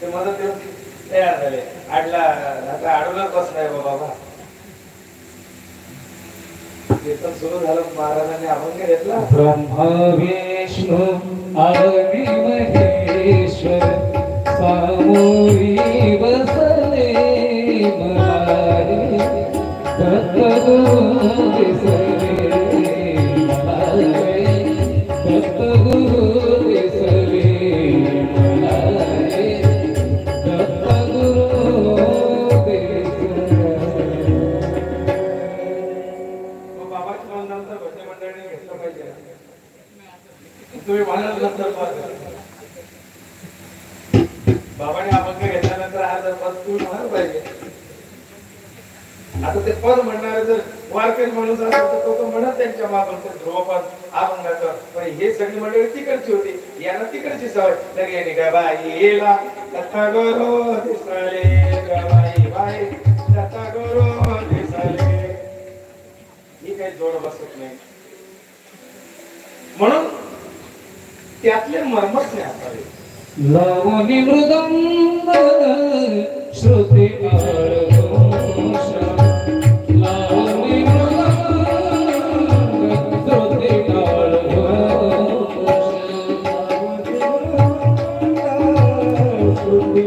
ते मला ते तयार झाले आडला आता आडूनच बसलाय बाबा कीर्तन सुरू झालं महाराजांनी अभंग घेतला ब्रह्मा विष्णू आदि महेश्वर सामोरी बसले मलारे दत्तगुरु दिसले मलारे दत्तगुरु दिसले मलारे दत्तगुरु दिसले. बाबाच्या नंतर भजन मंडळीने घेतलं पाहिजे तुम्ही म्हणाल नंतर बाबाने अभंग घेतल्यानंतर हा जर पद तुम्ही म्हणाल पाहिजे. आता ते पद म्हणणारे जर वारकरी माणूस असेल तर तो म्हणत त्यांच्या मागून ध्रुवपद अभंगाचं पण हे सगळी मंडळी तिकडची होती यांना तिकडची सवय तर याने गबाईला दत्ता गुरु दिसले गबाई बाई दत्ता गुरु दिसले ही काही जोड बसत नाही म्हणून त्यातले मर्मच नाही असावे. लावणी मृदंग श्रुती घोष लावणी मृदंग श्रुती घोष श्रुती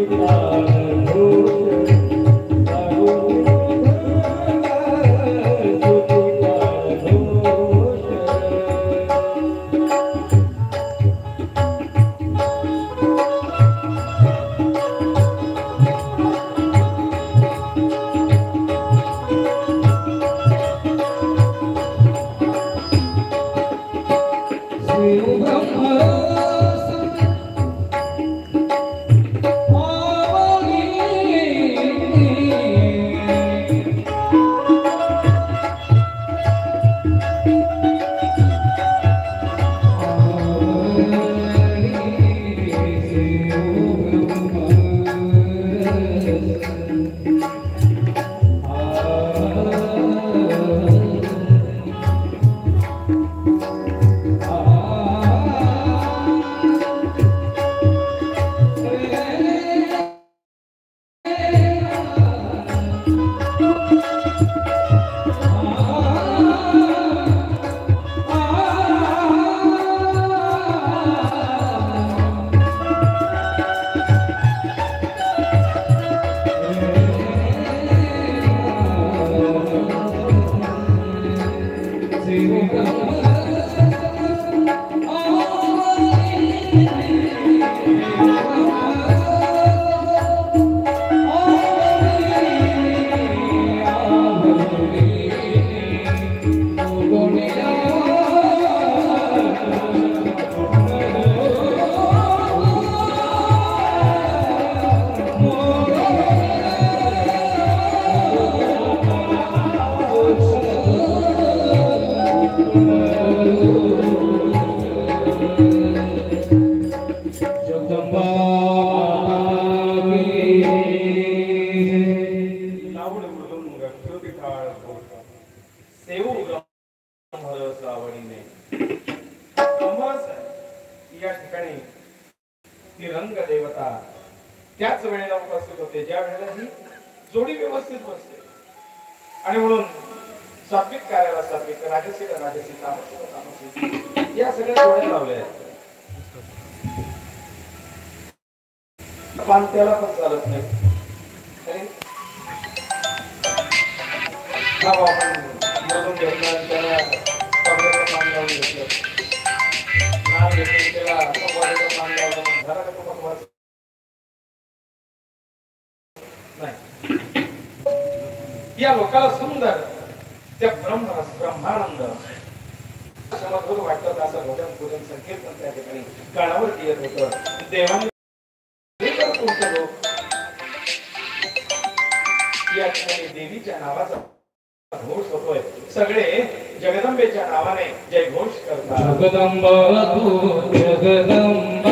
त्याच वेळेला उपस्थित होते ज्या वेळेला ही जोडी व्यवस्थित बसते आणि म्हणून सात्विक कार्याला सात्विक राजसिक राजसिक तामसिक तामसिक या सगळ्या जोड्या लावल्या आहेत. पान त्याला पण चालत नाही आपण मधून घेतलं त्याला कमरेचं पान लावून घेतलं नाव घेतलं त्याला कपाळाचं पान लावलं घराला कपाळाचं या लोकाला सुंदर त्या ब्रह्मानंद समजून वाटत असं भजन पूजन संकीर्तन त्या ठिकाणी कानावरती येत होतं. देवाने लोक या ठिकाणी देवीच्या नावाचा घोष होतोय. सगळे जगदंबेच्या नावाने जय घोष करतात. जगदंबा तू जगदंबा